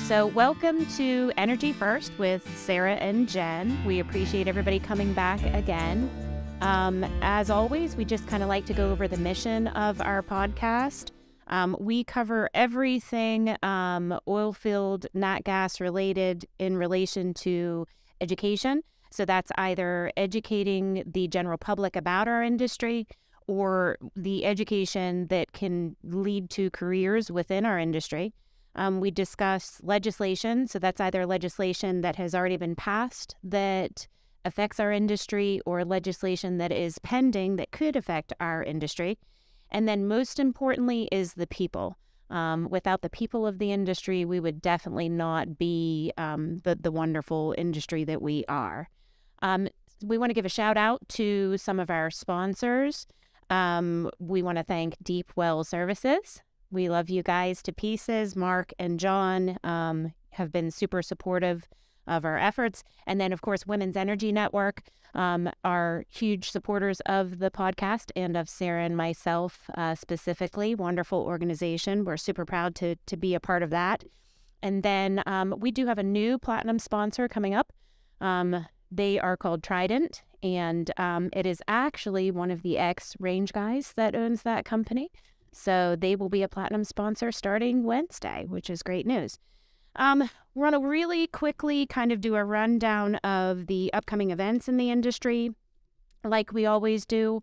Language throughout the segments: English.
So welcome to Energy First with Sarah and Jen. We appreciate everybody coming back again. As always, we just kind of like to go over the mission of our podcast. We cover everything oil field, nat gas related in relation to education. So that's either educating the general public about our industry or the education that can lead to careers within our industry. We discuss legislation. So that's either legislation that has already been passed that affects our industry or legislation that is pending that could affect our industry. And then most importantly is the people. Without the people of the industry, we would definitely not be the wonderful industry that we are. We want to give a shout out to some of our sponsors. We want to thank Deep Well Services. We love you guys to pieces. Mark and John have been super supportive of our efforts. And then, of course, Women's Energy Network are huge supporters of the podcast and of Sarah and myself specifically. Wonderful organization. We're super proud to be a part of that. And then we do have a new platinum sponsor coming up. They are called Trident, and it is actually one of the ex-Range guys that owns that company. So they will be a platinum sponsor starting Wednesday, which is great news. We're going to really quickly kind of do a rundown of the upcoming events in the industry, like we always do.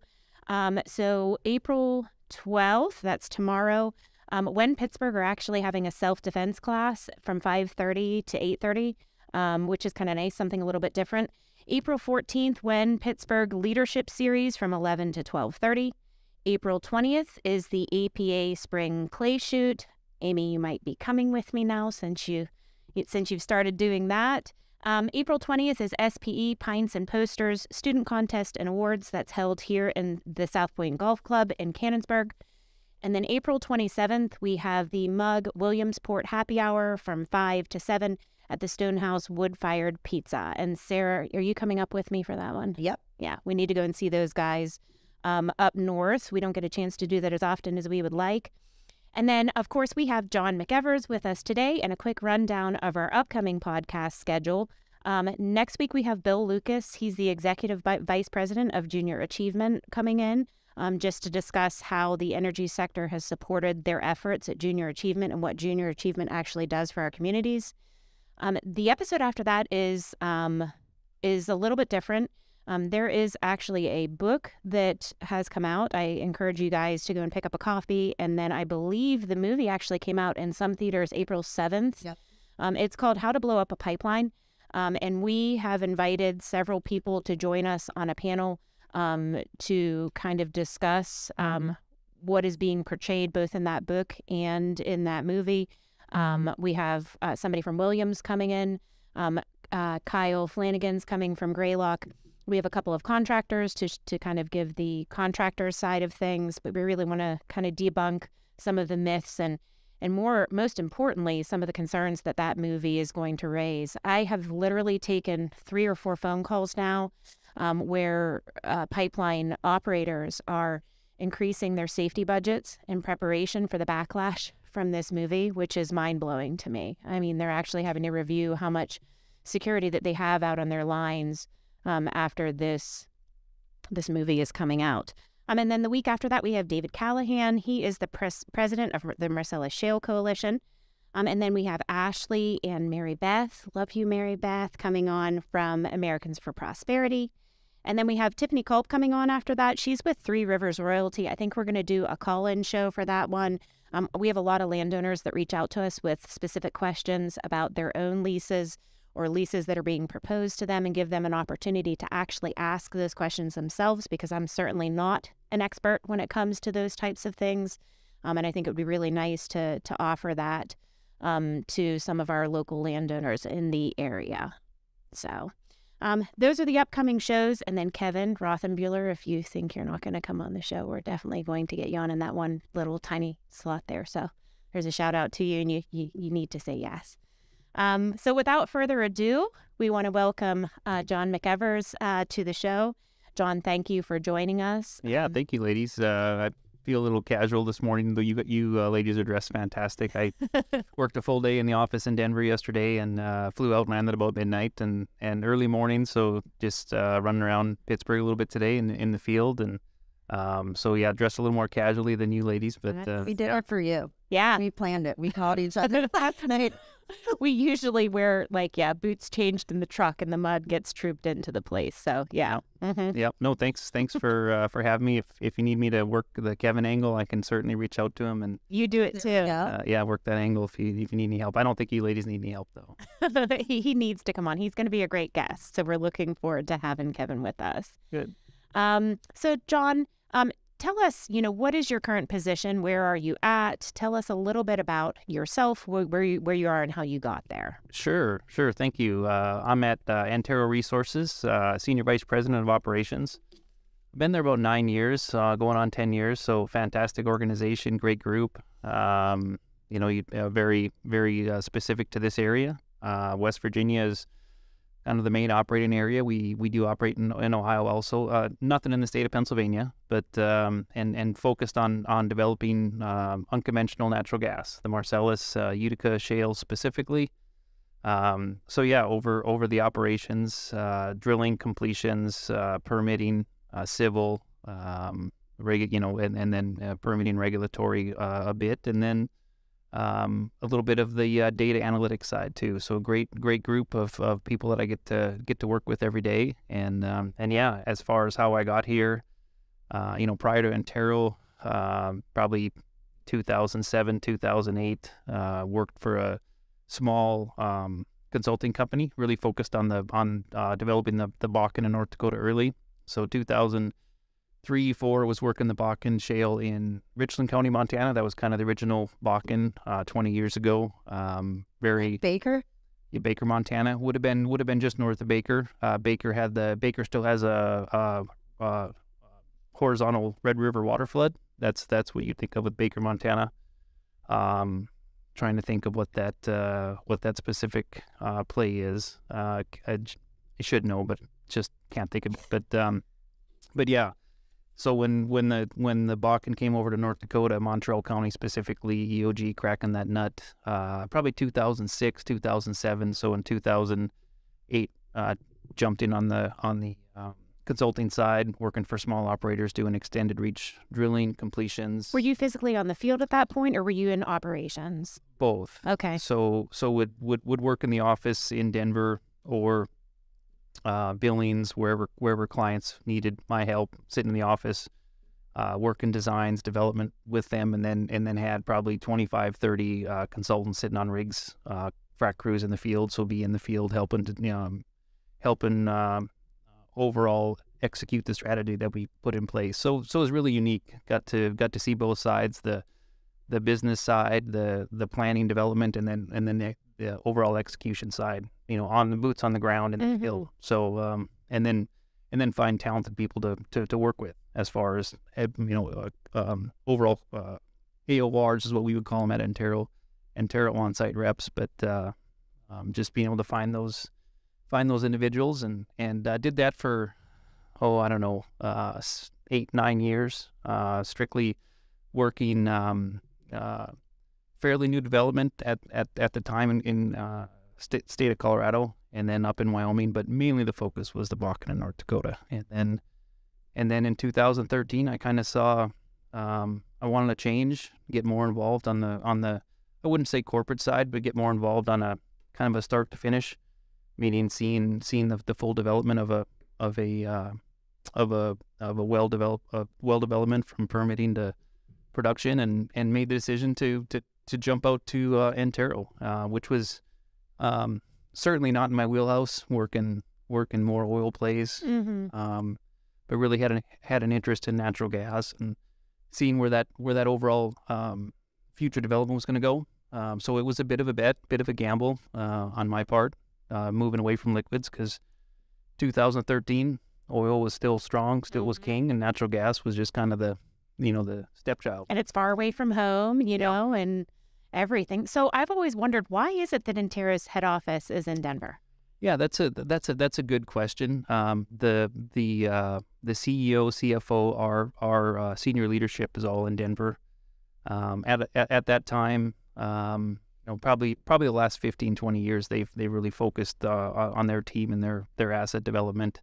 So April 12th, that's tomorrow, when Pittsburgh are actually having a self-defense class from 5:30 to 8:30, which is kind of nice, something a little bit different. April 14th, when Pittsburgh Leadership Series from 11 to 12:30. April 20th is the APA Spring Clay Shoot. Amy, you might be coming with me now since you've started doing that. April 20th is SPE Pints and Posters Student Contest and Awards. That's held here in the South Point Golf Club in Canonsburg. And then April 27th, we have the Mug Williamsport Happy Hour from 5 to 7 at the Stonehouse Wood-Fired Pizza. And Sarah, are you coming up with me for that one? Yep. Yeah, we need to go and see those guys up north. We don't get a chance to do that as often as we would like. And then, of course, we have John McEvers with us today and a quick rundown of our upcoming podcast schedule. Next week, we have Bill Lucas. He's the Executive Vice President of Junior Achievement coming in just to discuss how the energy sector has supported their efforts at Junior Achievement and what Junior Achievement actually does for our communities. The episode after that is a little bit different. There is actually a book that has come out. I encourage you guys to go and pick up a copy. And then I believe the movie actually came out in some theaters April 7th. Yep. It's called How to Blow Up a Pipeline. And we have invited several people to join us on a panel to kind of discuss what is being portrayed both in that book and in that movie. We have somebody from Williams coming in. Kyle Flanagan's coming from Greylock. We have a couple of contractors to kind of give the contractor side of things, but we really want to kind of debunk some of the myths and most importantly, some of the concerns that movie is going to raise. I have literally taken 3 or 4 phone calls now where pipeline operators are increasing their safety budgets in preparation for the backlash from this movie, which is mind-blowing to me. I mean, they're actually having to review how much security that they have out on their lines after this movie is coming out. And then the week after that, we have David Callahan. He is the president of the Marcellus Shale Coalition. And then we have Ashley and Mary Beth. Love you, Mary Beth, coming on from Americans for Prosperity. And then we have Tiffany Culp coming on after that. She's with Three Rivers Royalty. I think we're going to do a call-in show for that one. We have a lot of landowners that reach out to us with specific questions about their own leases or leases that are being proposed to them and give them an opportunity to actually ask those questions themselves, because I'm certainly not an expert when it comes to those types of things. And I think it would be really nice to offer that to some of our local landowners in the area. So those are the upcoming shows. And then Kevin Rothenbuehler, if you think you're not going to come on the show, we're definitely going to get you on in that one little tiny slot there. So there's a shout out to you, and you need to say yes. So without further ado, we want to welcome John McEvers to the show. John, thank you for joining us. Yeah, thank you, ladies. feel a little casual this morning, though you ladies are dressed fantastic. I worked a full day in the office in Denver yesterday and flew out and landed about midnight and early morning, so just running around Pittsburgh a little bit today in the field. And so, yeah, dressed a little more casually than you ladies. But we did it for you. Yeah. We planned it. We called each other last night. We usually wear, boots changed in the truck and the mud gets trooped into the place. So, yeah. Mm-hmm. Yeah. No, thanks for having me. If you need me to work the Kevin angle, I can certainly reach out to him. And you do it too. Yeah, work that angle if you need any help. I don't think you ladies need any help, though. He needs to come on. He's going to be a great guest. So we're looking forward to having Kevin with us. Good. So, John, tell us, what is your current position? Where are you at? Tell us a little bit about yourself, where you are and how you got there. Sure. Thank you. I'm at Entero Resources, Senior Vice President of Operations. Been there about 9 years, going on 10 years. So fantastic organization, great group. Very, very specific to this area. West Virginia is kind of the main operating area. We do operate in Ohio also. Nothing in the state of Pennsylvania, but and focused on developing unconventional natural gas, the Marcellus, Utica shale specifically. So yeah, over the operations, drilling, completions, permitting, civil, and then permitting, regulatory a bit, and then a little bit of the data analytics side too. So great group of people that I get to work with every day. And yeah, as far as how I got here, prior to Entero, probably 2007, 2008, worked for a small consulting company, really focused on developing the Bakken in North Dakota early. So 2003-4 was working the Bakken shale in Richland County, Montana. That was kind of the original Bakken 20 years ago. Baker? Yeah, Baker, Montana would have been just north of Baker. Baker still has a horizontal Red River water flood. That's what you think of with Baker, Montana. Trying to think of what that specific play is. I should know, but just can't think of it. But yeah. So when the Bakken came over to North Dakota, Montreal County specifically, EOG cracking that nut, probably 2006, 2007. So in 2008, jumped in on the consulting side, working for small operators, doing extended reach drilling, completions. Were you physically on the field at that point, or were you in operations? Both. Okay. So would work in the office in Denver or Billings, wherever clients needed my help, sitting in the office, working designs, development with them, and then had probably 25, 30 consultants sitting on rigs, frac crews in the field. So be in the field helping overall execute the strategy that we put in place. So it was really unique. Got to see both sides, the business side, the planning development, and then the overall execution side, on the boots on the ground in the field. So and then find talented people to work with as far as overall AORs is what we would call them at Entero on-site reps. But just being able to find those individuals and did that for 8-9 years, strictly working fairly new development at the time in state of Colorado, and then up in Wyoming, but mainly the focus was the Bakken in North Dakota. And then in 2013, I kind of saw I wanted to change, get more involved on the I wouldn't say corporate side, but get more involved on a kind of a start to finish, meaning seeing the full development of a well development from permitting to production, and made the decision to jump out to Entero, which was certainly not in my wheelhouse, working more oil plays, but really had an interest in natural gas and seeing where that overall future development was going to go. So it was a bit of a bet, bit of a gamble on my part, moving away from liquids, because 2013 oil was still strong, still was king, and natural gas was just kind of the stepchild. And it's far away from home, and everything. So I've always wondered, why is it that Entero's head office is in Denver? Yeah, that's a good question. The the CEO, CFO, our senior leadership is all in Denver. At that time, probably the last 15, 20 years, they really focused on their team and their asset development.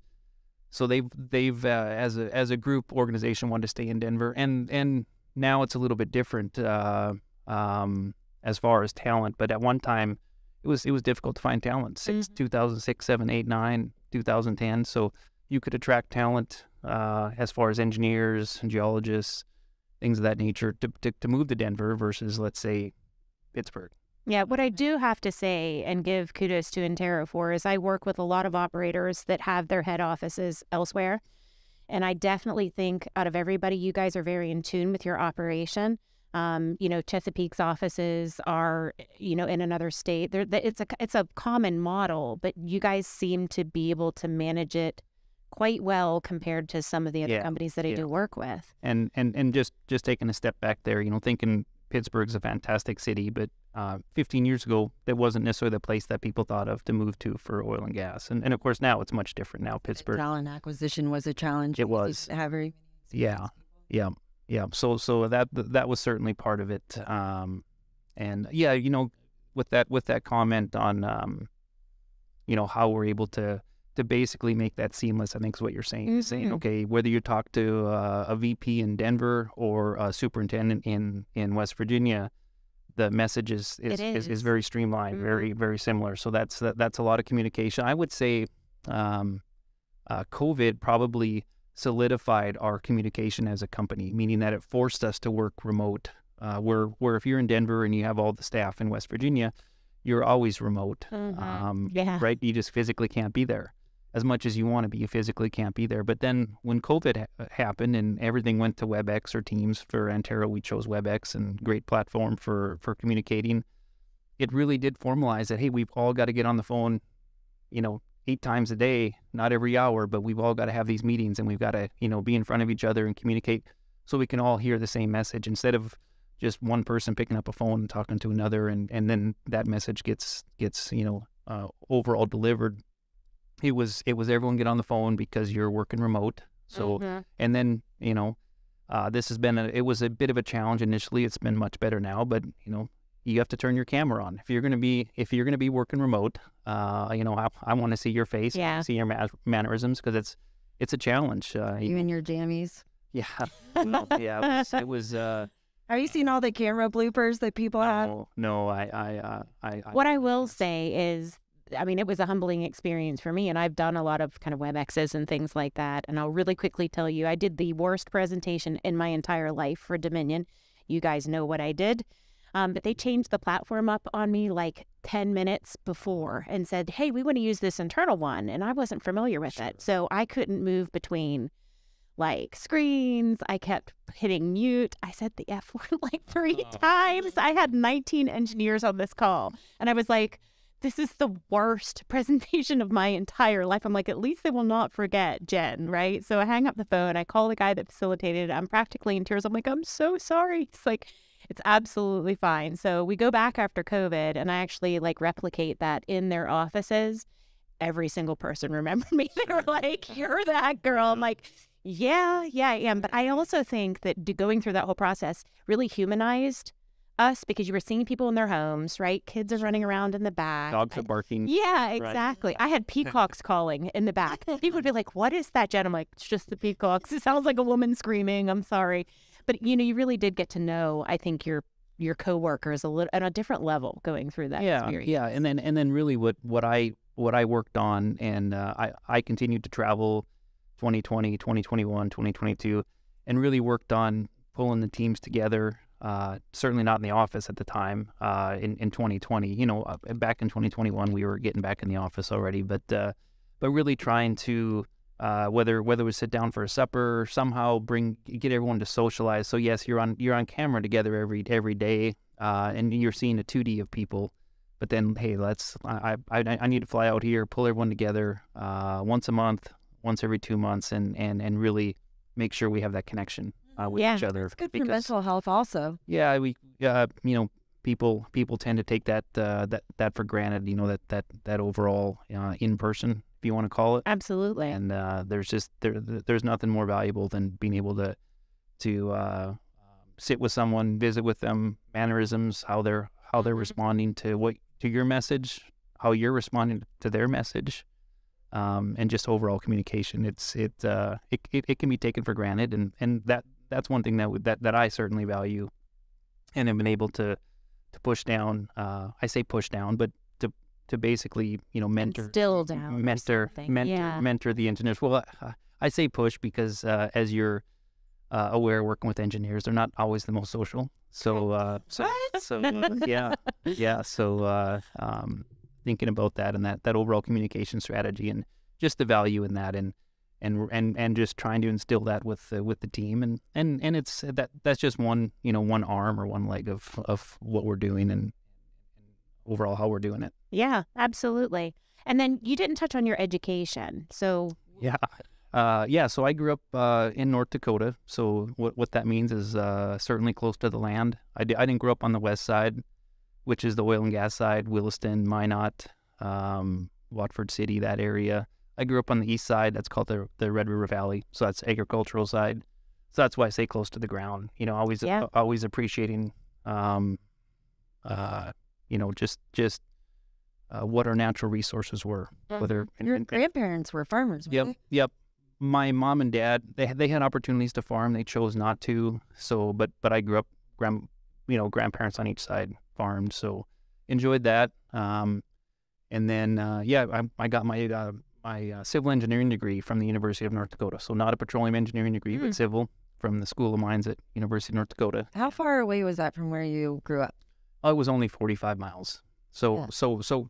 So they've as a group organization wanted to stay in Denver, and now it's a little bit different as far as talent. But at one time, it was difficult to find talent. 2006, 7, 8, 9, 2010. So you could attract talent as far as engineers, geologists, things of that nature to move to Denver versus, let's say, Pittsburgh. Yeah, what I do have to say and give kudos to Entero for is I work with a lot of operators that have their head offices elsewhere. And I definitely think out of everybody, you guys are very in tune with your operation. Chesapeake's offices are, in another state. It's a common model, but you guys seem to be able to manage it quite well compared to some of the other companies that I do work with. And just taking a step back there, thinking Pittsburgh's a fantastic city, but 15 years ago, that wasn't necessarily the place that people thought of to move to for oil and gas. And of course, now it's much different. Now Pittsburgh. Talent acquisition was a challenge. It was. Yeah. So that was certainly part of it. With that comment on, how we're able to basically make that seamless, I think is what you're saying. Mm-hmm. Saying, okay, whether you talk to a VP in Denver or a superintendent in West Virginia, the message is very streamlined, very, very similar. So that's a lot of communication. I would say COVID probably solidified our communication as a company, meaning that it forced us to work remote, where if you're in Denver and you have all the staff in West Virginia, you're always remote, right? You just physically can't be there. As much as you want to be, you physically can't be there. But then when COVID happened and everything went to WebEx or Teams, for Entero, we chose WebEx, and great platform for communicating. It really did formalize that, hey, we've all got to get on the phone, 8 times a day, not every hour, but we've all got to have these meetings, and we've got to, be in front of each other and communicate so we can all hear the same message instead of just one person picking up a phone and talking to another, and then that message gets overall delivered. It was everyone get on the phone because you're working remote. So, and then, this has been it was a bit of a challenge initially. It's been much better now, but, you have to turn your camera on. If you're going to be working remote, I want to see your face, see your mannerisms, because it's a challenge. You and your jammies. Yeah. It was Have you seen all the camera bloopers that people have? No, What I will say is, it was a humbling experience for me, and I've done a lot of kind of WebExes and things like that. And I'll really quickly tell you, I did the worst presentation in my entire life for Dominion. You guys know what I did. But they changed the platform up on me like 10 minutes before and said, hey, we want to use this internal one. And I wasn't familiar with it. So I couldn't move between screens. I kept hitting mute. I said the F word like 3 times. I had 19 engineers on this call. And I was like, this is the worst presentation of my entire life. I'm like, at least they will not forget Jen, right? So I hang up the phone. I call the guy that facilitated it. I'm practically in tears. I'm like, I'm so sorry. It's like, it's absolutely fine. So we go back after COVID, and I actually replicate that in their offices. Every single person remembered me. They were like, you're that girl. I'm like, yeah, I am. But I also think that going through that whole process really humanized us, because you were seeing people in their homes, right? Kids are running around in the back. Dogs are barking. Yeah, exactly. Right. I had peacocks calling in the back. People would be like, what is that, Jen? I'm like, it's just the peacocks. It sounds like a woman screaming. I'm sorry. But, you really did get to know, I think, your coworkers on a different level going through that experience. Yeah. And then really what I worked on, and I continued to travel 2020, 2021, 2022, and really worked on pulling the teams together. Certainly not in the office at the time, in 2020, back in 2021, we were getting back in the office already, but really trying to, whether it was sit down for a supper, or somehow get everyone to socialize. So yes, you're on camera together every day, and you're seeing a 2D of people, but then, hey, I need to fly out here, pull everyone together, once a month, once every 2 months, and really make sure we have that connection with each other. It's good for mental health also. Yeah, people tend to take that for granted, that overall in person if you want to call it. Absolutely. And there's nothing more valuable than being able to sit with someone, visit with them, mannerisms, how they're responding to your message, how you're responding to their message, and just overall communication. It can be taken for granted, and that's one thing that I certainly value, and have been able to push down. I say push down, but to basically mentor the engineers. Well, I say push because as you're aware, working with engineers, they're not always the most social. So thinking about that and that overall communication strategy and just the value in that, and just trying to instill that with the team, and it's that's just one arm or one leg of what we're doing and overall how we're doing it. Yeah, absolutely. And then you didn't touch on your education, so so I grew up in North Dakota. So what that means is certainly close to the land. I didn't grow up on the west side, which is the oil and gas side, Williston, Minot, Watford City, that area. I grew up on the east side. That's called the Red River Valley. So that's agricultural side. So that's why I say close to the ground. Always appreciating, just what our natural resources were. Whether your grandparents were farmers. Yep. My mom and dad, they had opportunities to farm. They chose not to. So, but I grew up, grandparents on each side farmed. So, enjoyed that. And then I got my civil engineering degree from the University of North Dakota. So not a petroleum engineering degree, but civil from the School of Mines at University of North Dakota. How far away was that from where you grew up? Oh, it was only 45 miles. So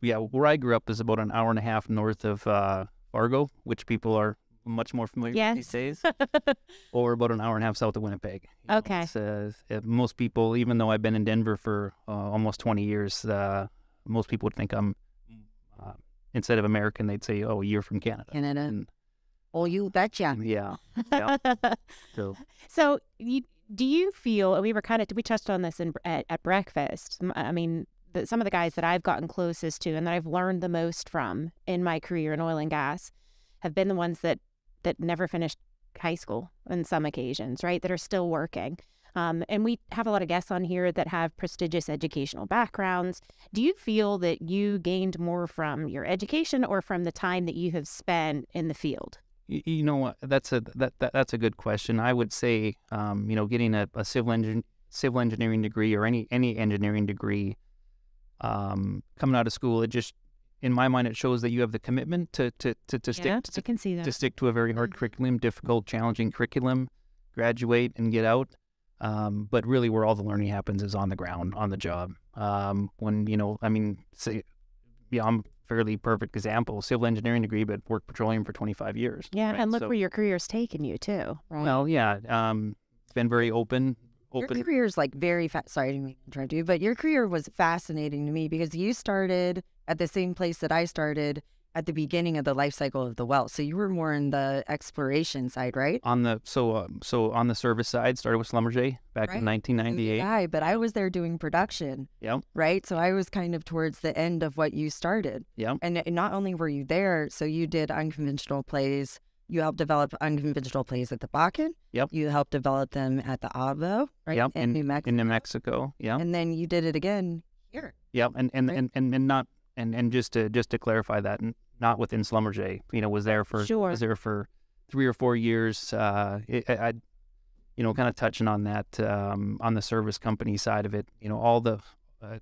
where I grew up is about an hour and a half north of Fargo, which people are much more familiar with these days, or about an hour and a half south of Winnipeg. Okay. Most people, even though I've been in Denver for almost 20 years, most people would think I'm, instead of American, they'd say, oh, you're from Canada. And, oh, you betcha. Yeah. So do you feel, we touched on this at breakfast. I mean, some of the guys that I've gotten closest to and that I've learned the most from in my career in oil and gas have been the ones that never finished high school on some occasions, right? That are still working. And we have a lot of guests on here that have prestigious educational backgrounds. Do you feel that you gained more from your education or from the time that you have spent in the field? You know what? That's a good question. I would say, getting a civil engineering degree or any engineering degree, coming out of school, it just, in my mind, it shows that you have the commitment to stick to a very hard curriculum, difficult, challenging curriculum, graduate and get out. But really, where all the learning happens is on the ground, on the job. I'm a fairly perfect example, civil engineering degree, but worked petroleum for 25 years. Yeah, right? And look where your career's taken you too, right? Well, yeah, been very open. Your career's like very sorry, I didn't mean to interrupt you, but your career was fascinating to me because you started at the same place that I started at the beginning of the life cycle of the well. So you were more in the exploration side, right? On the on the service side, started with Schlumberger back in 1998. Yeah, but I was there doing production. Yep. Right? So I was kind of towards the end of what you started. Yep. And not only were you there, so you did unconventional plays. You helped develop unconventional plays at the Bakken. Yep. You helped develop them at the Avo, right? Yep. In New Mexico. In New Mexico. Yeah. And then you did it again here. Yep. And just to clarify that, not within Schlumberger, was there for 3 or 4 years. I kind of touching on that on the service company side of it.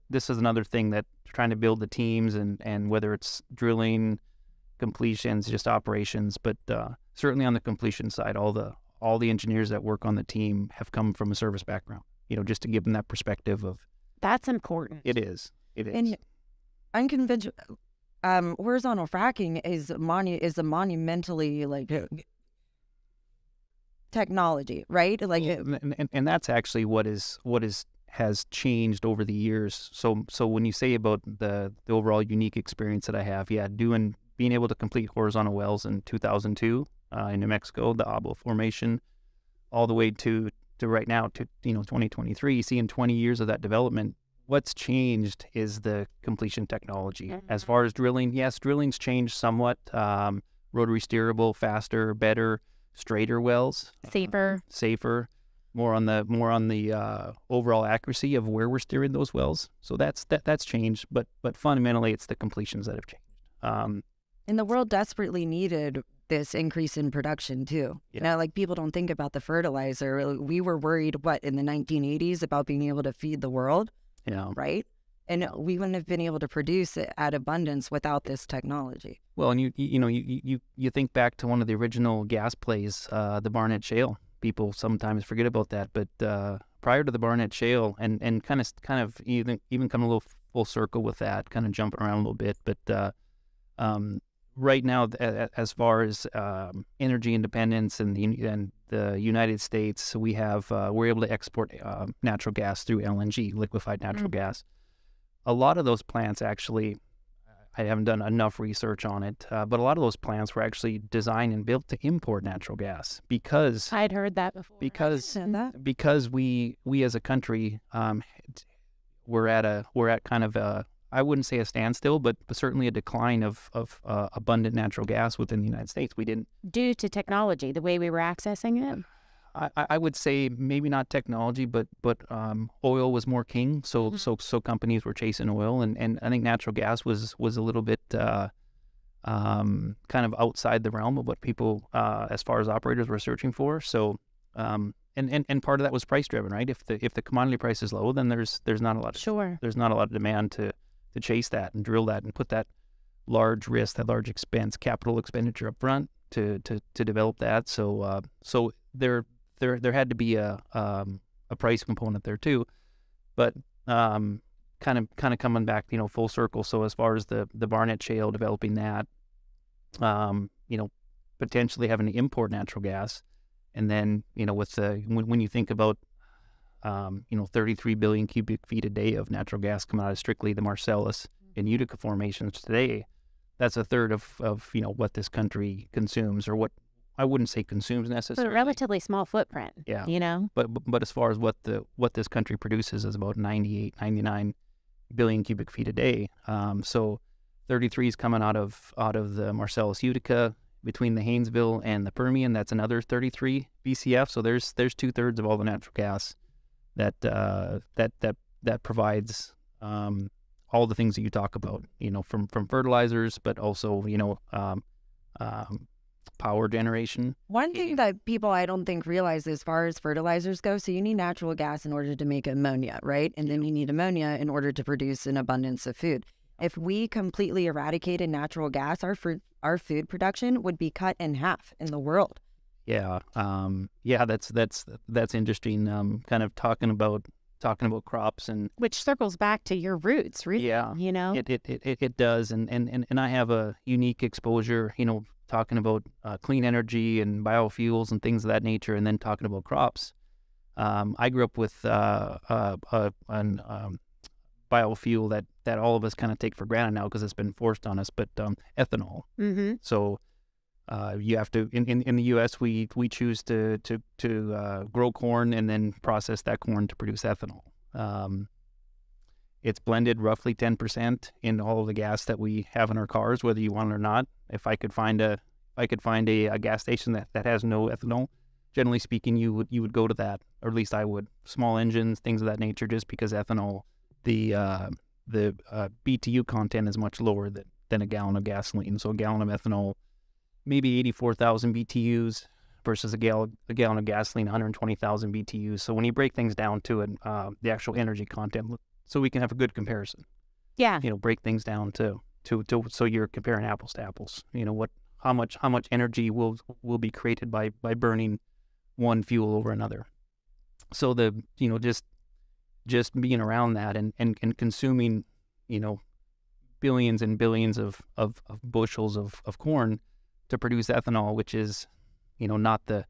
This is another thing that trying to build the teams and whether it's drilling, completions, just operations, but certainly on the completion side, all the engineers that work on the team have come from a service background. Just to give them that perspective of. That's important. It is. And unconventional. Horizontal fracking is a monumentally technology, right? And that's actually what has changed over the years. So when you say about the overall unique experience that I have, being able to complete horizontal wells in 2002 in New Mexico, the Abo formation, all the way to right now to 2023, seeing 20 years of that development, what's changed is the completion technology. As far as drilling, yes, drilling's changed somewhat. Rotary steerable, faster, better, straighter wells, safer, more on the overall accuracy of where we're steering those wells. So that's changed, but fundamentally it's the completions that have changed. And the world desperately needed this increase in production too. Yeah. Now, like, people don't think about the fertilizer. We were worried, in the 1980s about being able to feed the world, right? And we wouldn't have been able to produce it at abundance without this technology. Well, and you think back to one of the original gas plays, the Barnett Shale. People sometimes forget about that, but prior to the Barnett Shale, and kind of even come a little full circle with that, kind of jumping around a little bit, but right now, as far as energy independence and the United States, we're able to export natural gas through LNG, liquefied natural gas. A lot of those plants actually, I haven't done enough research on it, but a lot of those plants were actually designed and built to import natural gas because I'd heard that before. Because we as a country, we're at kind of a, I wouldn't say a standstill, but certainly a decline of abundant natural gas within the United States. We didn't, due to technology, the way we were accessing it. I would say maybe not technology, but oil was more king. So companies were chasing oil, and I think natural gas was a little bit kind of outside the realm of what people, as far as operators, were searching for. So and part of that was price driven, right? If the commodity price is low, then there's not a lot of there's not a lot of demand to chase that and drill that and put that large risk, that large expense, capital expenditure up front to develop that. So there had to be a price component there too, but kind of coming back, full circle. So as far as the Barnett Shale, developing that, potentially having to import natural gas, and then with when you think about 33 billion cubic feet a day of natural gas coming out of strictly the Marcellus and Utica formations today, that's a third of what this country consumes, or what I wouldn't say consumes necessarily. But a relatively small footprint. Yeah. But as far as what this country produces is about 99 billion cubic feet a day. So 33 is coming out of the Marcellus Utica. Between the Haynesville and the Permian, that's another 33 BCF. So there's 2/3 of all the natural gas that provides all the things that you talk about, from fertilizers, but also power generation. One thing that people, I don't think, realize as far as fertilizers go, so you need natural gas in order to make ammonia, right? And then you need ammonia in order to produce an abundance of food. If we completely eradicated natural gas, our food production would be cut in half in the world. Yeah. That's interesting. Kind of talking about crops, and which circles back to your roots, really. Yeah. It does. And I have a unique exposure, talking about clean energy and biofuels and things of that nature, and then talking about crops. I grew up with biofuel that all of us kind of take for granted now because it's been forced on us, but ethanol. Mm-hmm. So you have to, in the U.S., we choose to grow corn and then process that corn to produce ethanol. It's blended roughly 10% in all of the gas that we have in our cars, whether you want it or not. If I could find a gas station that has no ethanol, generally speaking, you would go to that, or at least I would. Small engines, things of that nature, just because ethanol, the BTU content is much lower than a gallon of gasoline. So a gallon of ethanol, maybe 84,000 BTUs versus a gallon of gasoline, 120,000 BTUs. So when you break things down to it, the actual energy content, so we can have a good comparison. Yeah. Break things down to so you're comparing apples to apples. How much energy will be created by burning one fuel over another. So just being around that and consuming, billions and billions of bushels of corn to produce ethanol, which is, not the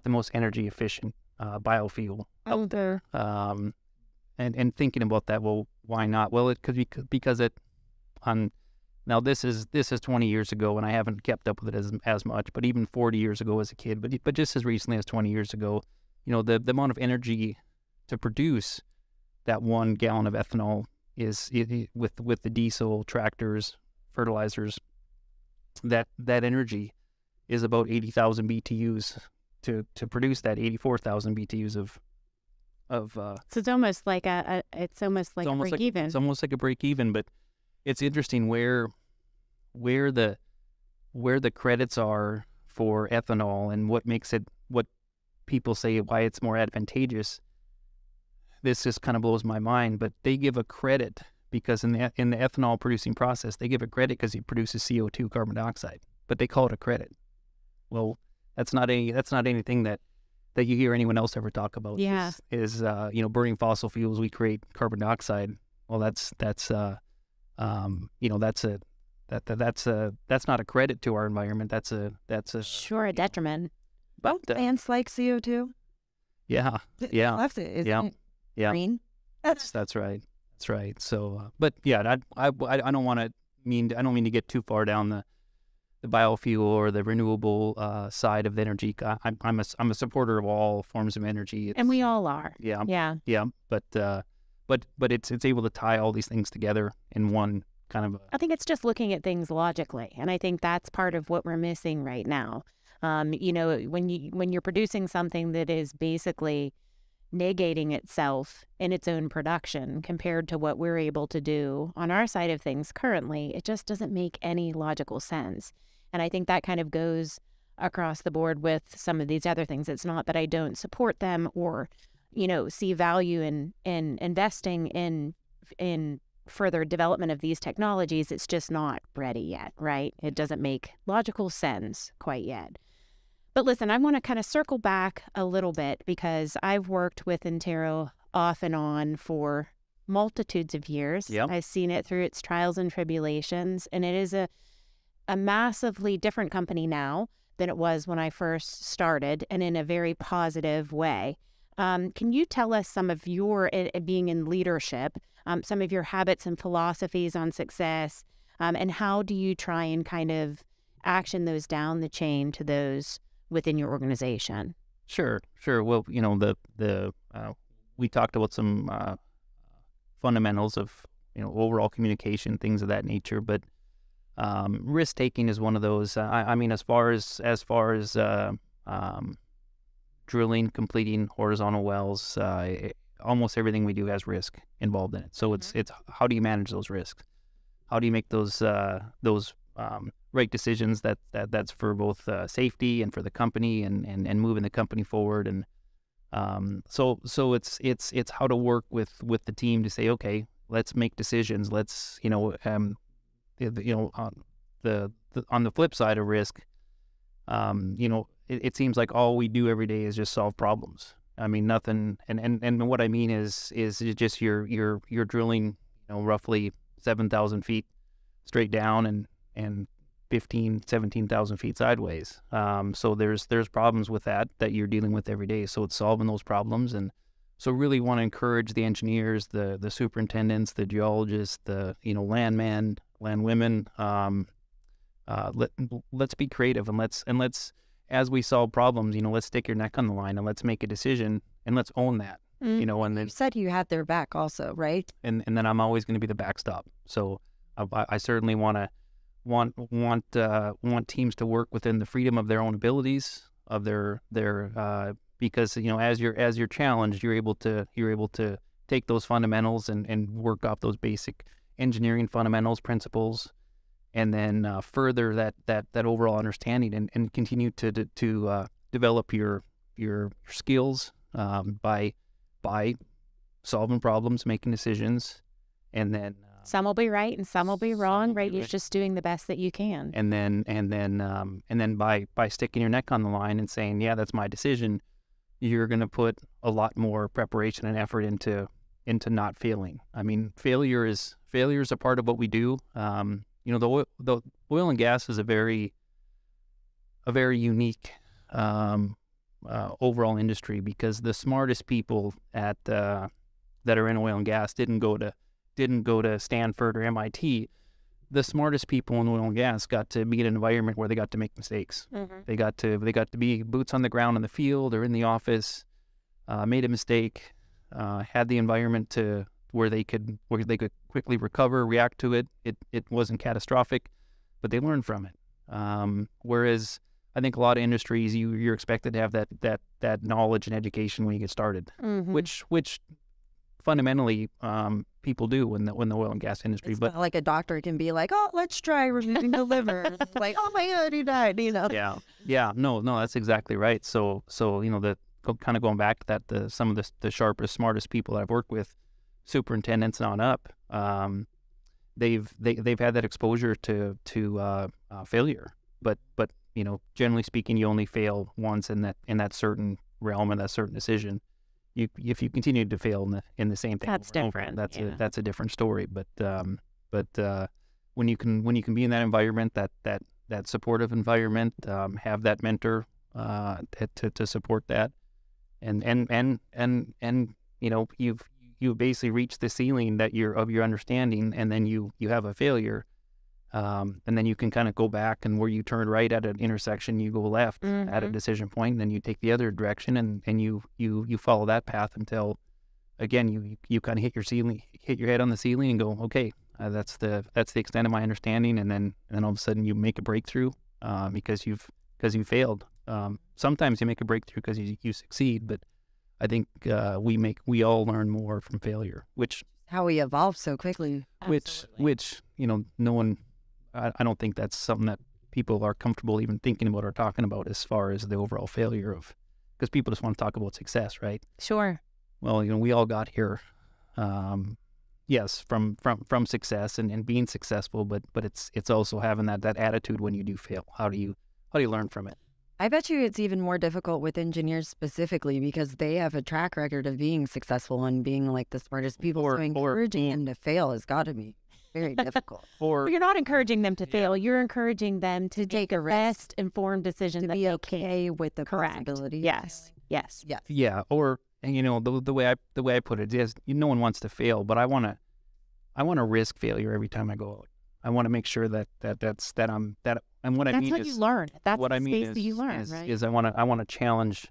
most energy efficient biofuel out there. And thinking about that, well, why not? Well, because now this is 20 years ago, and I haven't kept up with it as much, but even 40 years ago as a kid, but just as recently as 20 years ago, the amount of energy to produce that 1 gallon of ethanol is with the diesel, tractors, fertilizers, that energy is about 80,000 BTUs to produce that 84,000 BTUs of so it's almost like a break even. It's almost like a break even, but it's interesting where the credits are for ethanol and what makes it, what people say why it's more advantageous. This just kind of blows my mind, but they give a credit because in the ethanol producing process, they give a credit because it produces CO2, carbon dioxide, but they call it a credit. Well, that's not anything that you hear anyone else ever talk about. Yeah. Is burning fossil fuels, we create carbon dioxide. Well, that's not a credit to our environment. That's a sure a detriment. But plants like CO2. Yeah. Left it. Isn't it green? That's right. That's right. So, but yeah, I don't mean to get too far down the biofuel or the renewable side of the energy. I'm a supporter of all forms of energy, and we all are. Yeah. But it's able to tie all these things together in one kind of. I think it's just looking at things logically, and I think that's part of what we're missing right now. When you're producing something that is basically negating itself in its own production compared to what we're able to do on our side of things currently, it just doesn't make any logical sense. And I think that kind of goes across the board with some of these other things. It's not that I don't support them or, see value in investing in further development of these technologies. It's just not ready yet, right? It doesn't make logical sense quite yet. But listen, I want to kind of circle back a little bit because I've worked with Entero off and on for multitudes of years. Yep. I've seen it through its trials and tribulations, and it is a massively different company now than it was when I first started, and in a very positive way. Can you tell us some of your, being in leadership, some of your habits and philosophies on success, and how do you try and kind of action those down the chain to those within your organization? Sure. Well, we talked about some fundamentals of overall communication, things of that nature, but risk taking is one of those. I mean, as far as drilling, completing horizontal wells, almost everything we do has risk involved in it. So it's how do you manage those risks? How do you make those right decisions that's for both safety and for the company and moving the company forward? And so it's how to work with the team to say, okay, let's make decisions. Let's on the flip side of risk, it seems like all we do every day is just solve problems. I mean, nothing. And what I mean is just you're drilling, roughly 7,000 feet straight down and 17,000 feet sideways. So there's problems with that you're dealing with every day. So it's solving those problems. And so really want to encourage the engineers, the superintendents, the geologists, the landmen, landwomen. Let's be creative and let's as we solve problems, let's stick your neck on the line and let's make a decision and let's own that. And then you said you had their back also, right? And then I'm always going to be the backstop. So I certainly want teams to work within the freedom of their own abilities, of their because as you're challenged, you're able to take those fundamentals and work off those basic engineering fundamentals, principles, and then further that overall understanding and continue to develop your skills by solving problems, making decisions, and then some will be right and some will be wrong, right? You're just doing the best that you can. And then by sticking your neck on the line and saying, yeah, that's my decision, you're going to put a lot more preparation and effort into not failing. I mean, failure is a part of what we do. The oil and gas is a very unique overall industry because the smartest people that are in oil and gas didn't go to Stanford or MIT. The smartest people in oil and gas got to be in an environment where they got to make mistakes. Mm-hmm. They got to be boots on the ground in the field or in the office, made a mistake, had the environment to where they could quickly recover, react to it. It wasn't catastrophic, but they learned from it. Whereas I think a lot of industries, you're expected to have that knowledge and education when you get started, which fundamentally people do in the oil and gas industry. It's but not like a doctor can be like, oh, let's try removing the liver. It's like, oh my God, he died, Yeah, no, that's exactly right. So kind of going back to that, some of the sharpest, smartest people that I've worked with, superintendents and on up, they've had that exposure to failure. But generally speaking, you only fail once in that certain realm and that certain decision. If you continue to fail in the same thing, that's different. That's a different story. But when you can be in that environment, that supportive environment, have that mentor to support that, and you've basically reached the ceiling that of your understanding, and then you have a failure. And then you can kind of go back, and where you turn right at an intersection, you go left at a decision point, and then you take the other direction, and you follow that path until, again, you kind of hit your head on the ceiling, and go, okay, that's the extent of my understanding, and then all of a sudden you make a breakthrough because you failed. Sometimes you make a breakthrough because you succeed, but I think we all learn more from failure, which how we evolve so quickly. Which no one. I don't think that's something that people are comfortable even thinking about or talking about as far as the overall failure of, because people just want to talk about success, right? Sure. Well, we all got here, yes, from success and being successful, but it's also having that attitude when you do fail. How do you learn from it? I bet you it's even more difficult with engineers specifically because they have a track record of being successful and being like the smartest people. So encouraging them to fail has got to be very difficult. Well, you're not encouraging them to fail. You're encouraging them to take a best informed decision, to be okay with the possibility. Yes. Yeah. Or the way I put it is, no one wants to fail, but I want to risk failure every time I go out. I want to make sure that and what I mean is, that's what you learn. That's what the I mean space that you learn, right? Is I want to challenge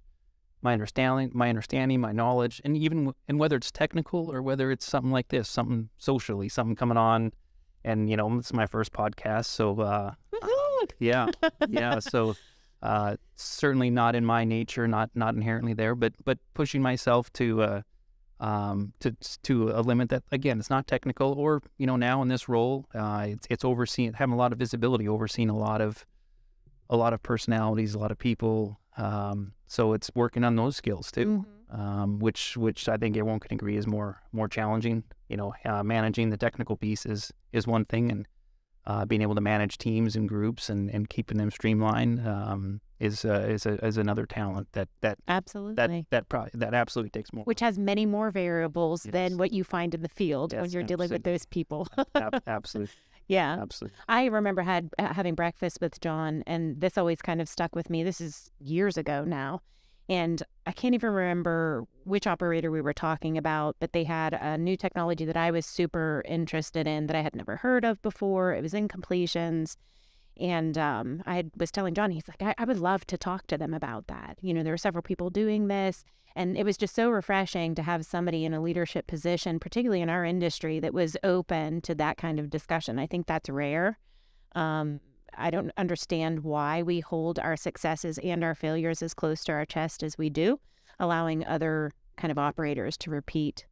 my understanding, my knowledge, and whether it's technical or whether it's something like this, something socially, something coming on, and it's my first podcast, so yeah. So certainly not in my nature, not inherently there, but pushing myself to a limit that, again, it's not technical, or now in this role, it's overseeing, having a lot of visibility, overseeing a lot of personalities, a lot of people. So it's working on those skills too, which I think everyone can agree is more challenging. Managing the technical piece is one thing, and being able to manage teams and groups and keeping them streamlined is another talent that absolutely that absolutely takes more. Which has many more variables than what you find in the field when you're dealing with those people. Absolutely. Yeah. Absolutely. I remember having breakfast with John, and this always kind of stuck with me. This is years ago now. And I can't even remember which operator we were talking about, but they had a new technology that I was super interested in that I had never heard of before. It was in completions. And I was telling John, he's like, I would love to talk to them about that. There were several people doing this. And it was just so refreshing to have somebody in a leadership position, particularly in our industry, that was open to that kind of discussion. I think that's rare. I don't understand why we hold our successes and our failures as close to our chest as we do, allowing other kind of operators to repeat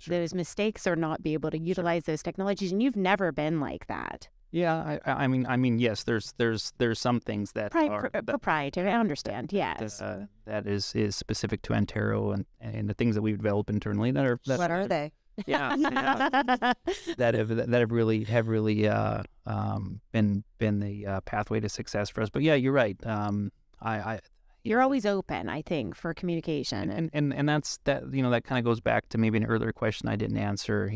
those mistakes or not be able to utilize those technologies. And you've never been like that. Yeah, I mean, yes. There's some things that are proprietary. I understand. Yes, that is specific to Entero and the things that we've developed internally that are. What are they? Yeah, that have really been the pathway to success for us. But yeah, you're right. You're always open, I think, for communication, and that's that. That kind of goes back to maybe an earlier question I didn't answer.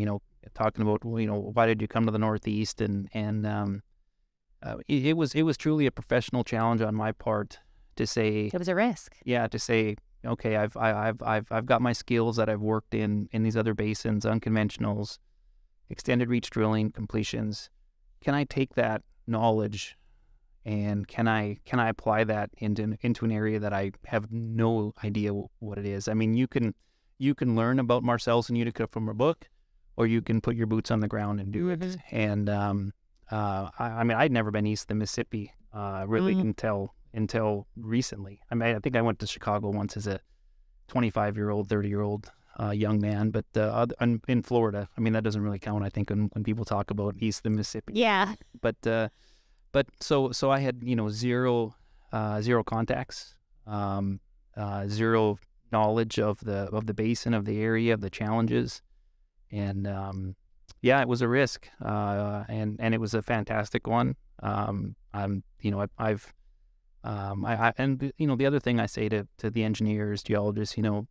Talking about why did you come to the Northeast, and it was truly a professional challenge on my part to say it was a risk. Yeah, to say, okay, I've got my skills that I've worked in these other basins, unconventionals, extended reach drilling, completions. Can I take that knowledge and can I apply that into an area that I have no idea what it is? I mean, you can you can learn about Marcellus and Utica from a book, or you can put your boots on the ground and do it. And I mean, I'd never been east of the Mississippi really until recently. I mean, I think I went to Chicago once as a 25-year-old, 30-year-old young man, but in Florida, I mean, that doesn't really count, I think, when people talk about east of the Mississippi. Yeah. But so I had, you know, zero contacts, zero knowledge of the basin, of the area, of the challenges, and yeah, it was a risk, and it was a fantastic one. And you know, the other thing I say to the engineers, geologists, you know,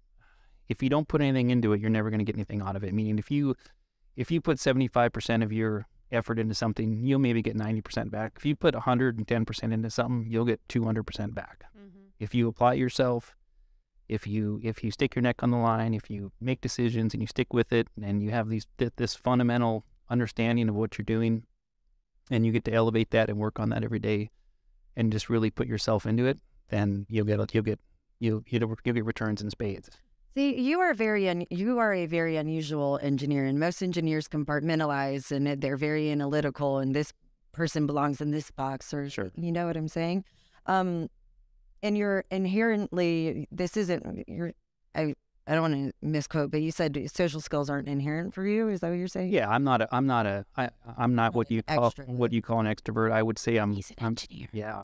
if you don't put anything into it, you're never going to get anything out of it. Meaning, if you put 75% of your effort into something, you'll maybe get 90% back. If you put 110% into something, you'll get 200% back. If you apply yourself, if you stick your neck on the line, if you make decisions and you stick with it, and you have this fundamental understanding of what you're doing, and you get to elevate that and work on that every day, and just really put yourself into it, then you'll get returns in spades. See, you are a very unusual engineer, and most engineers compartmentalize, and they're very analytical, and this person belongs in this box, or Sure. You know what I'm saying? And you're inherently, this isn't, I don't want to misquote, but you said social skills aren't inherent for you. Is that what you're saying? Yeah, I'm not what you call Extrovert. what you call an extrovert. I would say He's an engineer. Yeah.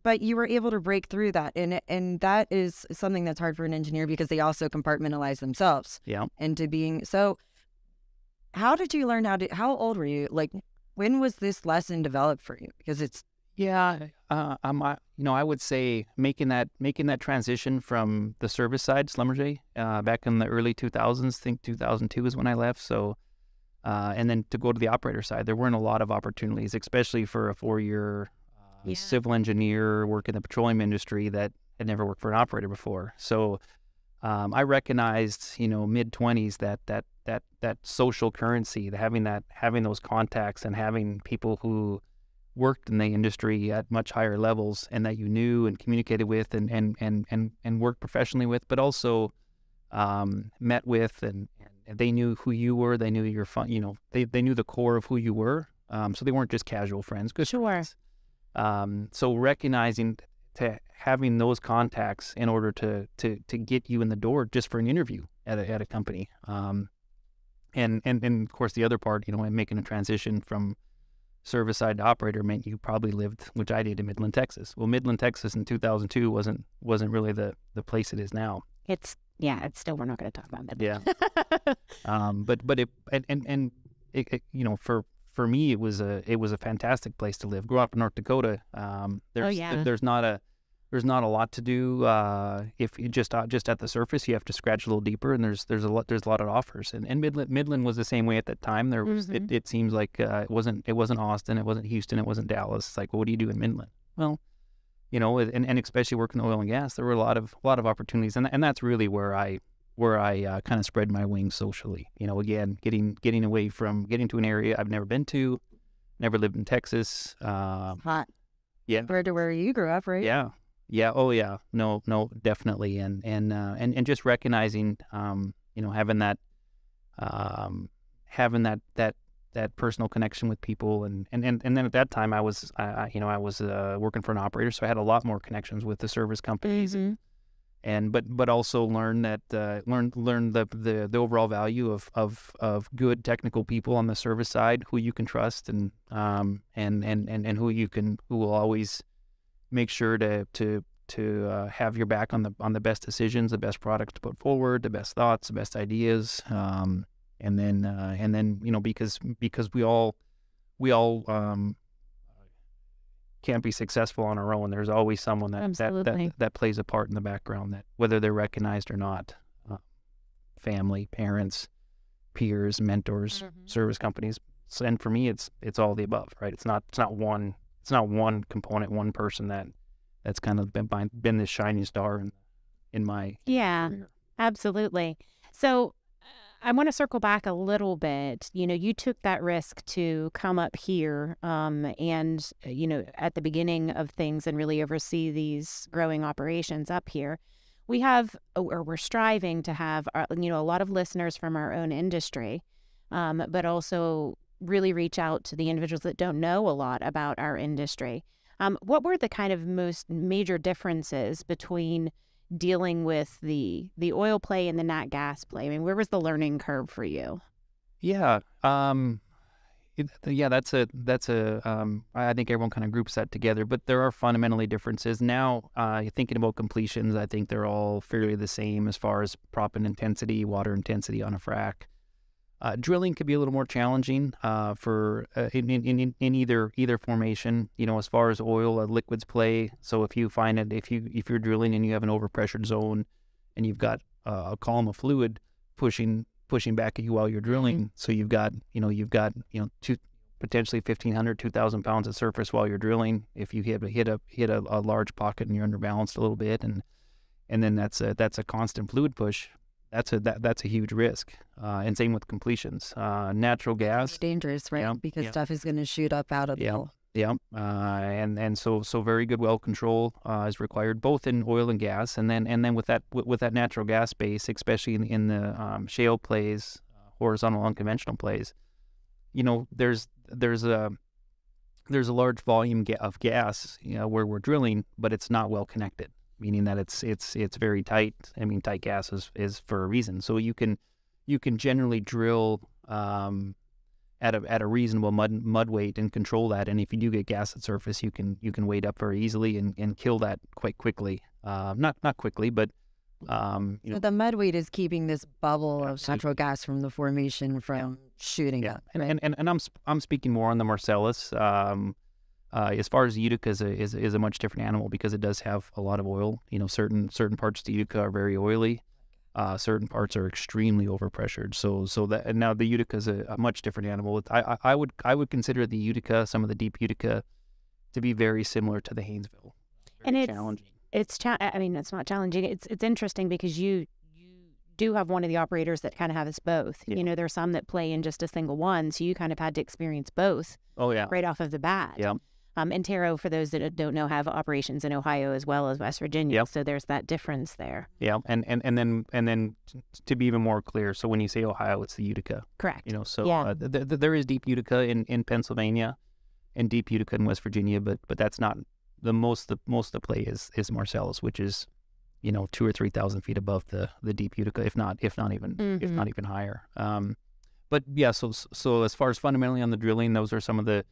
But you were able to break through that, and that is something that's hard for an engineer, because they also compartmentalize themselves Yeah. into being. So how did you learn how old were you? Like, when was this lesson developed for you? Because it's Yeah, I would say making that transition from the service side, Schlumberger, back in the early 2000s. I think 2002 is when I left. So, and then to go to the operator side, there weren't a lot of opportunities, especially for a 4-year civil engineer working in the petroleum industry that had never worked for an operator before. So, I recognized, mid-20s that social currency, having those contacts and having people who worked in the industry at much higher levels and that you knew and communicated with and worked professionally with, but also met with, and they knew who you were. They knew your fun. They knew the core of who you were. So they weren't just casual friends. Good friends. So recognizing having those contacts in order to get you in the door just for an interview at a company. And of course the other part, making a transition from service side to operator meant you probably lived, which I did, in Midland, Texas. Well, Midland, Texas in 2002 wasn't really the place it is now. It's still, we're not going to talk about that. Yeah. For me, it was a fantastic place to live. Grew up in North Dakota. There's not a lot to do. If you just at the surface, you have to scratch a little deeper, and there's a lot of offers. And Midland was the same way at that time. There was it seems like it wasn't Austin, it wasn't Houston, it wasn't Dallas. It's like, well, what do you do in Midland? Well, and especially working in oil and gas, there were a lot of opportunities, and that's really where I kind of spread my wings socially. Again, getting away from getting to an area I've never been to, never lived in Texas. hot. Yeah. Compared to where you grew up, right? Yeah. Yeah. Oh, yeah. No, definitely. And just recognizing, having that personal connection with people, and then at that time I was working for an operator, so I had a lot more connections with the service companies, but also learn the overall value of good technical people on the service side who you can trust, and who will always make sure to have your back on the best decisions, the best products to put forward, the best thoughts, the best ideas, and then because we all can't be successful on our own. There's always someone that plays a part in the background, that whether they're recognized or not, family, parents, peers, mentors, service companies. So, and for me, it's all the above, right? It's not one component, one person that's kind of been this shining star in my Yeah, career. absolutely. So I want to circle back a little bit. You took that risk to come up here and, at the beginning of things and really oversee these growing operations up here. We have, or we're striving to have, a lot of listeners from our own industry, but also really reach out to the individuals that don't know a lot about our industry. What were the kind of most major differences between dealing with the oil play and the nat gas play? I mean, where was the learning curve for you? Yeah. That's I think everyone kind of groups that together, but there are fundamentally differences. Now, thinking about completions, I think they're all fairly the same as far as proppant intensity, water intensity on a frac. Drilling could be a little more challenging in either formation. As far as oil, liquids play. So if you find it, if you're drilling and you have an overpressured zone, and you've got a column of fluid pushing back at you while you're drilling, so you've got potentially 1,500, 2,000 pounds of surface while you're drilling. If you hit a large pocket and you're underbalanced a little bit, and then that's a constant fluid push. That's a huge risk, and same with completions. Natural gas, it's dangerous, right? Yeah, because stuff is going to shoot up out of the hole. Yeah, and so very good well control is required both in oil and gas, and then with that natural gas base, especially in the shale plays, horizontal unconventional plays. There's a large volume of gas where we're drilling, but it's not well connected. Meaning that it's very tight. I mean, tight gas is for a reason. So you can generally drill at a reasonable mud weight and control that. And if you do get gas at surface, you can weight up very easily and kill that quite quickly. Not quickly, but So the mud weight is keeping this bubble of natural gas from the formation from shooting up. And I'm speaking more on the Marcellus. As far as the Utica is a much different animal because it does have a lot of oil. Certain parts of the Utica are very oily. Certain parts are extremely overpressured. So that, and now the Utica is a much different animal. I would consider the Utica, some of the deep Utica, to be very similar to the Haynesville. Very challenging. It's not challenging. It's interesting because you do have one of the operators that kind of have us both. Yeah. There's some that play in just a single one, so you kind of had to experience both. Oh yeah. Right off of the bat. Yeah. Entero, for those that don't know, have operations in Ohio as well as West Virginia. Yep. So there's that difference there. Yeah, and then to be even more clear, so when you say Ohio, it's the Utica. Correct. There is deep Utica in Pennsylvania, and deep Utica in West Virginia, but that's not the most of the play is Marcellus, which is 2,000 or 3,000 feet above the deep Utica, if not even higher. But yeah, so as far as fundamentally on the drilling, those are some of the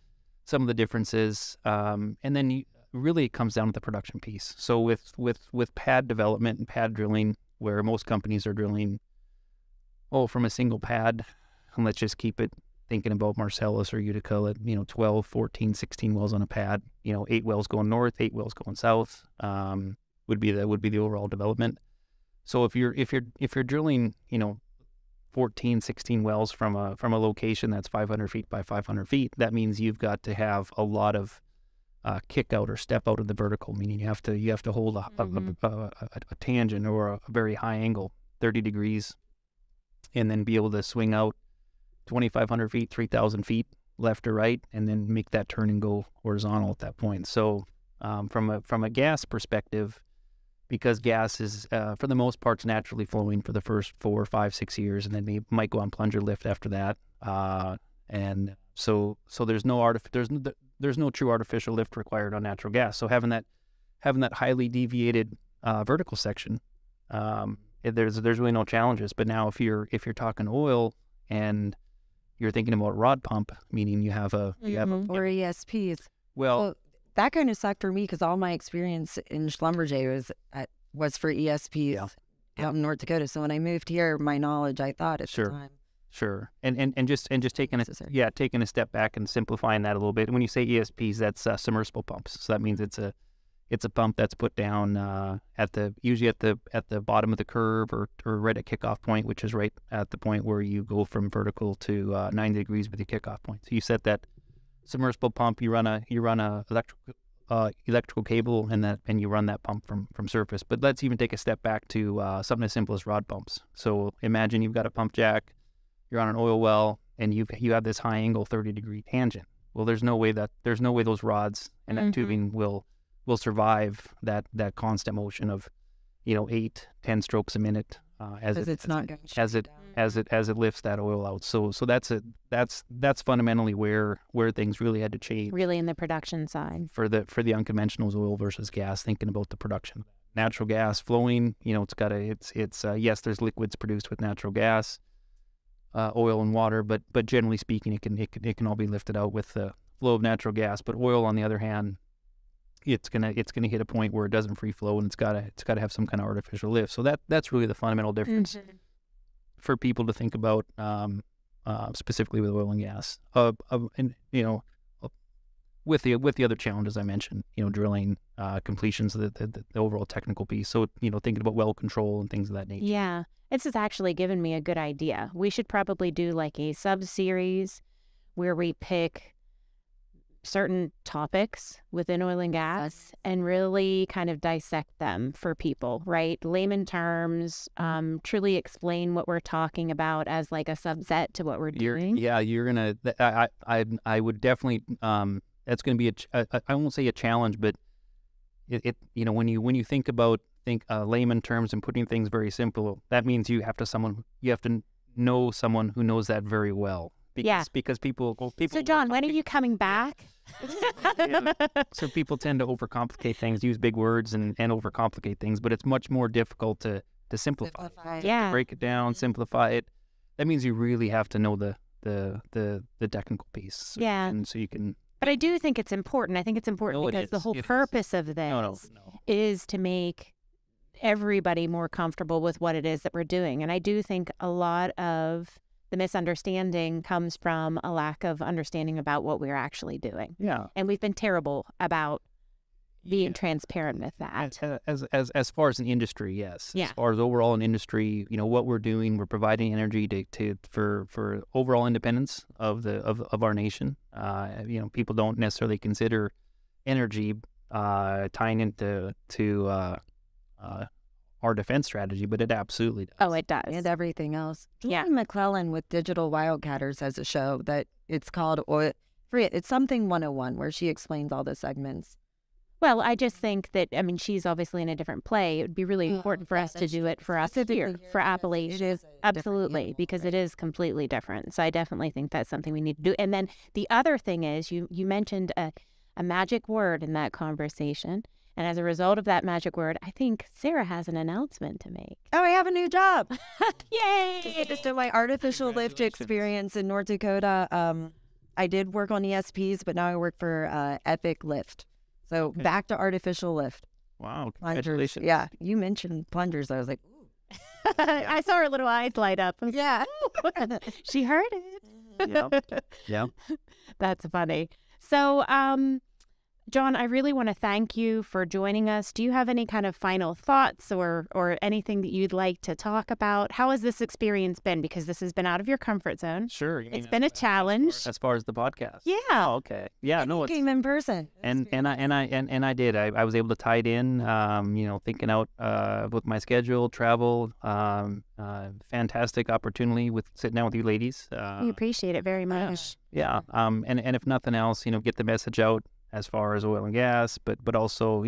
differences, and then really it comes down to the production piece. So with pad development and pad drilling, where most companies are drilling from a single pad, and let's just keep it thinking about Marcellus or Utica at 12, 14, 16 wells on a pad, 8 wells going north, 8 wells going south, would be the overall development. So if you're drilling 14, 16 wells from a location that's 500 feet by 500 feet, that means you've got to have a lot of kick out or step out of the vertical, meaning you have to hold a tangent or a very high angle, 30 degrees, and then be able to swing out 2,500 feet, 3,000 feet left or right, and then make that turn and go horizontal at that point. So from a gas perspective, because gas is, for the most part, naturally flowing for the first 4, 5, 6 years, and then we might go on plunger lift after that. And so there's no true artificial lift required on natural gas. So having that highly deviated vertical section, there's really no challenges. But now if you're talking oil and you're thinking about rod pump, meaning you have or ESPs. Well, that kind of sucked for me because all my experience in Schlumberger was for ESPs out in North Dakota. So when I moved here, my knowledge, I thought at the time. Sure. And just taking a step back and simplifying that a little bit. When you say ESPs, that's submersible pumps. So that means it's a pump that's put down usually at the bottom of the curve or right at kickoff point, which is right at the point where you go from vertical to 90 degrees with your kickoff point. So you set that submersible pump, you run a electrical cable, and you run that pump from surface. But let's even take a step back to something as simple as rod pumps. So imagine you've got a pump jack, you're on an oil well and you have this high angle 30-degree tangent. Well, there's no way those rods and that tubing will survive that constant motion of 8-10 strokes a minute as it lifts that oil out. So that's fundamentally where things really had to change. Really in the production side. For the unconventionals, oil versus gas, thinking about the production. Natural gas flowing, yes, there's liquids produced with natural gas, oil and water, but generally speaking, it can all be lifted out with the flow of natural gas. But oil, on the other hand, it's gonna hit a point where it doesn't free flow, and it's gotta have some kind of artificial lift. So that's really the fundamental difference for people to think about, specifically with oil and gas. With the other challenges I mentioned, drilling, completions, the overall technical piece. So thinking about well control and things of that nature. Yeah, this has actually given me a good idea. We should probably do like a sub-series where we pick certain topics within oil and gas and really kind of dissect them for people, right? Layman terms, truly explain what we're talking about as like a subset to what we're doing. You're gonna. I would definitely. That's going to be I won't say a challenge, but when you think layman terms and putting things very simple, that means you have to know someone who knows that very well. Because people. So John, when are you coming back? So people tend to overcomplicate things, use big words and overcomplicate things, but it's much more difficult to simplify. Yeah. To break it down, simplify it. That means you really have to know the technical piece. Yeah. And so you can. But I do think it's important. I think it's important because the whole purpose of this is to make everybody more comfortable with what it is that we're doing. And I do think a lot of the misunderstanding comes from a lack of understanding about what we're actually doing. Yeah. And we've been terrible about being transparent with that. As far as an industry, yes. Yeah. As far as overall an industry, what we're doing, we're providing energy for overall independence of our nation. People don't necessarily consider energy tying into our defense strategy, but it absolutely does. Oh, it does. And everything else. Yeah. Julie McClellan with Digital Wildcatters has a show that it's called it's something 101 where she explains all the segments. Well, I just think that, she's obviously in a different play. It would be really important for us to do it for us here, for Appalachia. It is absolutely, because it is completely different. So I definitely think that's something we need to do. And then the other thing is, you mentioned a magic word in that conversation. And as a result of that magic word, I think Sarah has an announcement to make. Oh, I have a new job. Yay! Just in my artificial lift experience in North Dakota, I did work on ESPs, but now I work for Epic Lift. So back to artificial lift. Wow, plungers. Yeah, you mentioned plungers. I was like, ooh. I saw her little eyes light up. Yeah. She heard it. Yeah. That's funny. So, John, I really want to thank you for joining us. Do you have any kind of final thoughts or anything that you'd like to talk about? How has this experience been? Because this has been out of your comfort zone. Sure. It's been a challenge. As far as the podcast. Yeah. Oh, okay. Yeah. No, it came in person. And I did. I was able to tie it in. Thinking out with my schedule, travel. Fantastic opportunity with sitting down with you ladies. We appreciate it very much. Yeah. And if nothing else, get the message out as far as oil and gas, but also,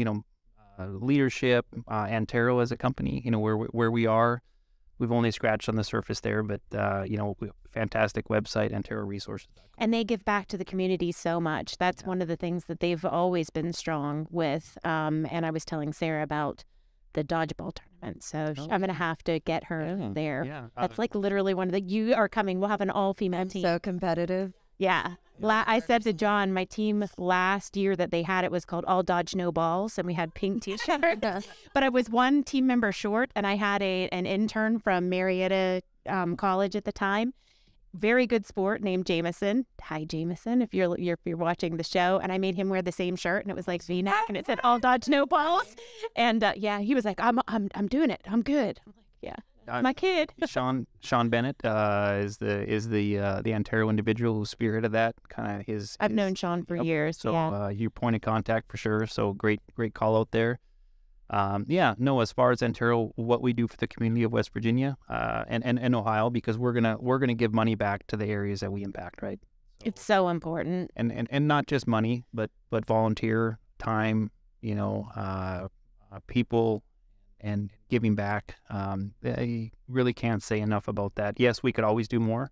leadership, Entero as a company, where we are. We've only scratched on the surface there, but, fantastic website, Entero Resource. And they give back to the community so much. That's one of the things that they've always been strong with. And I was telling Sarah about the dodgeball tournament. So I'm going to have to get her there. Yeah. That's like literally you are coming. We'll have an all-female team. So competitive. Yeah. I said to John, my team last year that they had, it was called All Dodge No Balls, and we had pink t-shirts. But I was one team member short, and I had an intern from Marietta College at the time. Very good sport named Jameson. Hi, Jameson, if you're watching the show. And I made him wear the same shirt, and it was like V-neck, and it said All Dodge No Balls. And he was like, I'm doing it. I'm good. I'm like, yeah. My kid. Sean Bennett is the Entero individual who spearheaded that kind of I've known Sean for years. So your point of contact for sure. So great call out there. As far as Entero, what we do for the community of West Virginia and Ohio, because we're gonna give money back to the areas that we impact, right? It's so important. And not just money, but volunteer time, people, and giving back. I really can't say enough about that. Yes, we could always do more,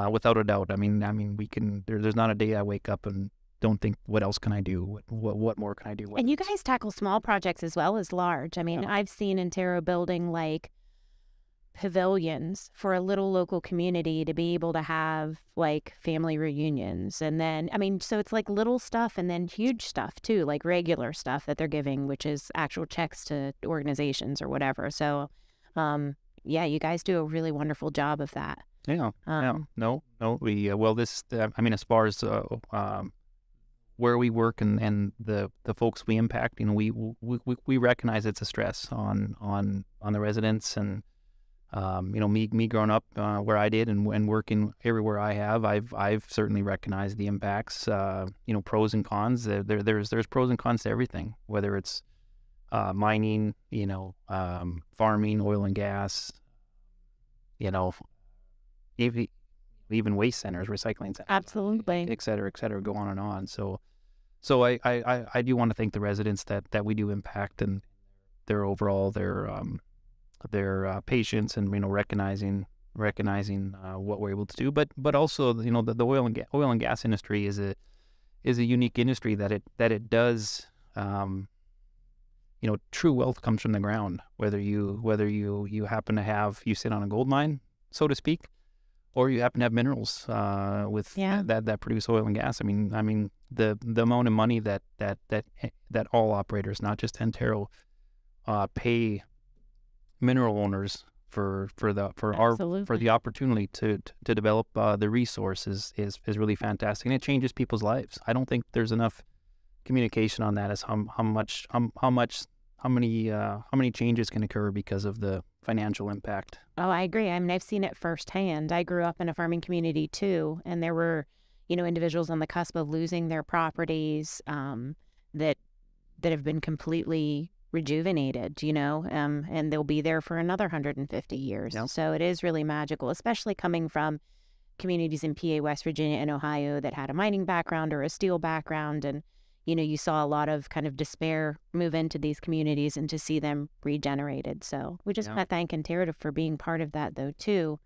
without a doubt. I mean, we can. There's not a day I wake up and don't think, what else can I do? What more can I do? And you guys tackle small projects as well as large. I mean, I've seen Entero building like pavilions for a little local community to be able to have like family reunions. And then, I mean, so it's like little stuff and then huge stuff too, like regular stuff that they're giving, which is actual checks to organizations or whatever. So, you guys do a really wonderful job of that. Yeah. No. We, as far as, where we work and the folks we impact, we recognize it's a stress on the residents. And me growing up where I did and working everywhere I have, I've certainly recognized the impacts. Pros and cons. There's pros and cons to everything, whether it's mining, farming, oil and gas, even waste centers, recycling centers, absolutely, et cetera, go on and on. So I do want to thank the residents that we do impact, and their overall their patience and recognizing what we're able to do, but also the oil and gas industry is a unique industry that it does. True wealth comes from the ground. Whether you happen to you sit on a gold mine, so to speak, or you happen to have minerals that produce oil and gas. I mean the amount of money that all operators, not just Entero, pay mineral owners for the opportunity to develop the resource is really fantastic, and it changes people's lives. I don't think there's enough communication on that, as how many changes can occur because of the financial impact. Oh, I agree. I mean, I've seen it firsthand. I grew up in a farming community too, and there were, individuals on the cusp of losing their properties that have been completely rejuvenated, and they'll be there for another 150 years. Yep. So it is really magical, especially coming from communities in PA, West Virginia, and Ohio that had a mining background or a steel background, and you saw a lot of kind of despair move into these communities, and to see them regenerated. So we just want to thank Entero for being part of that, though, too,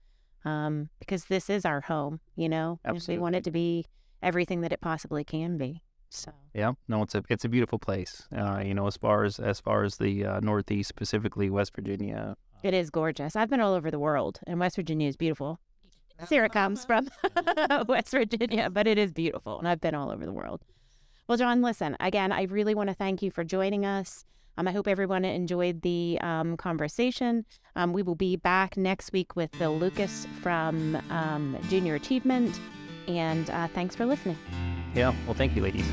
because this is our home, and we want it to be everything that it possibly can be. So it's a beautiful place. As far as the Northeast, specifically West Virginia, it is gorgeous. I've been all over the world, and West Virginia is beautiful. Sarah comes from West Virginia, but it is beautiful, and I've been all over the world. Well, John, listen, again, I really want to thank you for joining us. I hope everyone enjoyed the conversation. We will be back next week with Phil Lucas from Junior Achievement, and thanks for listening. Yeah, well, thank you, ladies.